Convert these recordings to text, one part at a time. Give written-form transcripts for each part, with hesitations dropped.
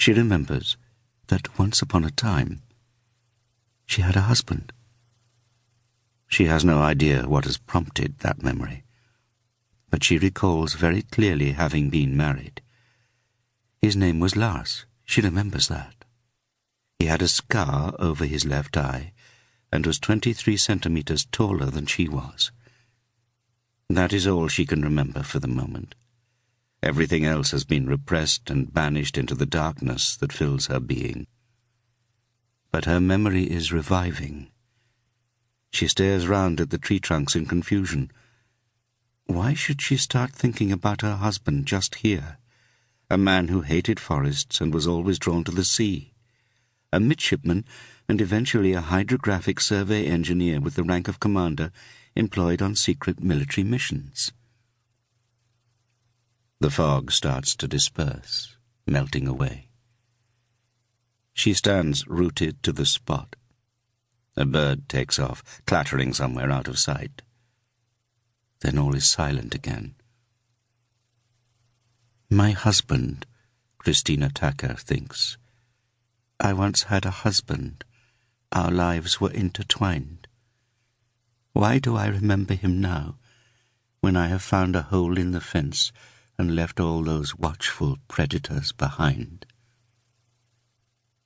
She remembers that once upon a time she had a husband. She has no idea what has prompted that memory, but she recalls very clearly having been married. His name was Lars. She remembers that. He had a scar over his left eye and was 23 centimeters taller than she was. That is all she can remember for the moment. Everything else has been repressed and banished into the darkness that fills her being. But her memory is reviving. She stares round at the tree trunks in confusion. Why should she start thinking about her husband just here? A man who hated forests and was always drawn to the sea. A midshipman and eventually a hydrographic survey engineer with the rank of commander employed on secret military missions. The fog starts to disperse, melting away. She stands rooted to the spot. A bird takes off, clattering somewhere out of sight. Then all is silent again. My husband, Christina Tucker thinks. I once had a husband. Our lives were intertwined. Why do I remember him now, when I have found a hole in the fence and left all those watchful predators behind?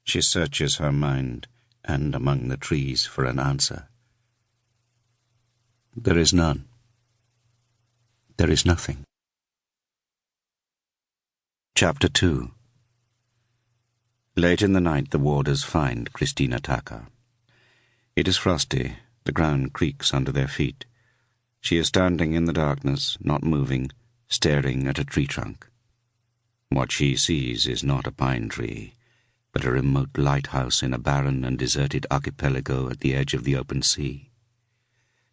She searches her mind and among the trees for an answer. There is none. There is nothing. Chapter 2. Late in the night the warders find Christina Tucker. It is frosty. The ground creaks under their feet. She is standing in the darkness, not moving, staring at a tree trunk. What she sees is not a pine tree, but a remote lighthouse in a barren and deserted archipelago at the edge of the open sea.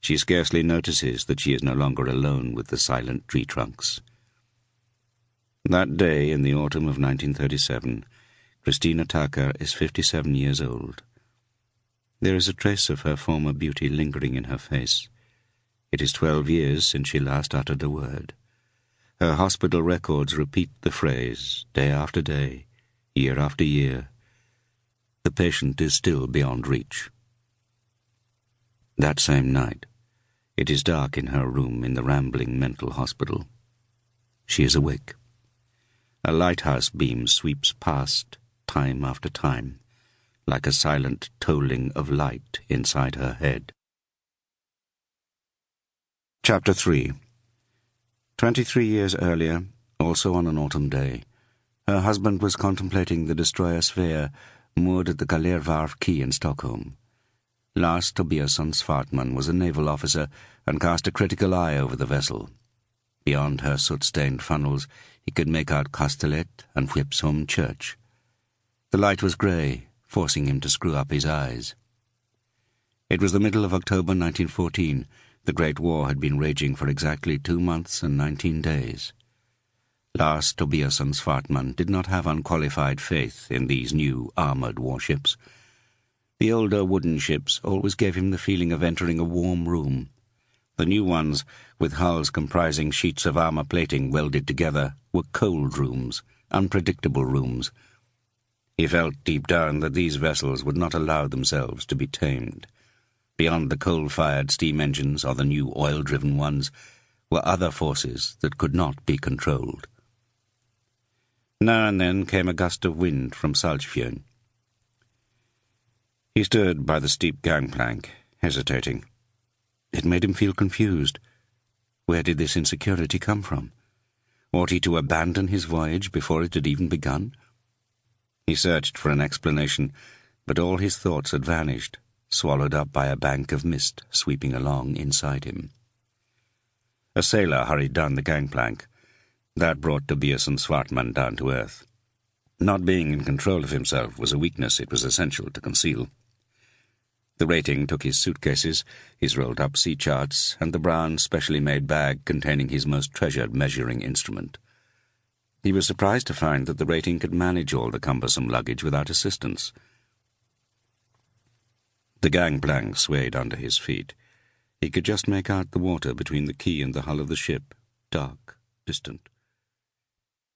She scarcely notices that she is no longer alone with the silent tree trunks. That day in the autumn of 1937, Christina Tucker is 57 years old. There is a trace of her former beauty lingering in her face. It is 12 years since she last uttered a word. Her hospital records repeat the phrase day after day, year after year. The patient is still beyond reach. That same night, it is dark in her room in the rambling mental hospital. She is awake. A lighthouse beam sweeps past, time after time, like a silent tolling of light inside her head. Chapter 3. 23 years earlier, also on an autumn day, her husband was contemplating the destroyer Svea, moored at the Gallervarv quay in Stockholm. Lars Tobiasson-Svartman was a naval officer and cast a critical eye over the vessel. Beyond her soot-stained funnels, he could make out Castellet and Whipsholm Church. The light was grey, forcing him to screw up his eyes. It was the middle of October 1914. The Great War had been raging for exactly 2 months and 19 days. Lars Tobiasson-Svartman did not have unqualified faith in these new armoured warships. The older wooden ships always gave him the feeling of entering a warm room. The new ones, with hulls comprising sheets of armour plating welded together, were cold rooms, unpredictable rooms. He felt deep down that these vessels would not allow themselves to be tamed. Beyond the coal-fired steam engines or the new oil-driven ones were other forces that could not be controlled. Now and then came a gust of wind from Salzfjord. He stood by the steep gangplank, hesitating. It made him feel confused. Where did this insecurity come from? Ought he to abandon his voyage before it had even begun? He searched for an explanation, but all his thoughts had vanished, swallowed up by a bank of mist sweeping along inside him. A sailor hurried down the gangplank. That brought Tobiasson-Svartman down to earth. Not being in control of himself was a weakness it was essential to conceal. The rating took his suitcases, his rolled-up sea charts, and the brown, specially made bag containing his most treasured measuring instrument. He was surprised to find that the rating could manage all the cumbersome luggage without assistance. The gangplank swayed under his feet. He could just make out the water between the quay and the hull of the ship, dark, distant.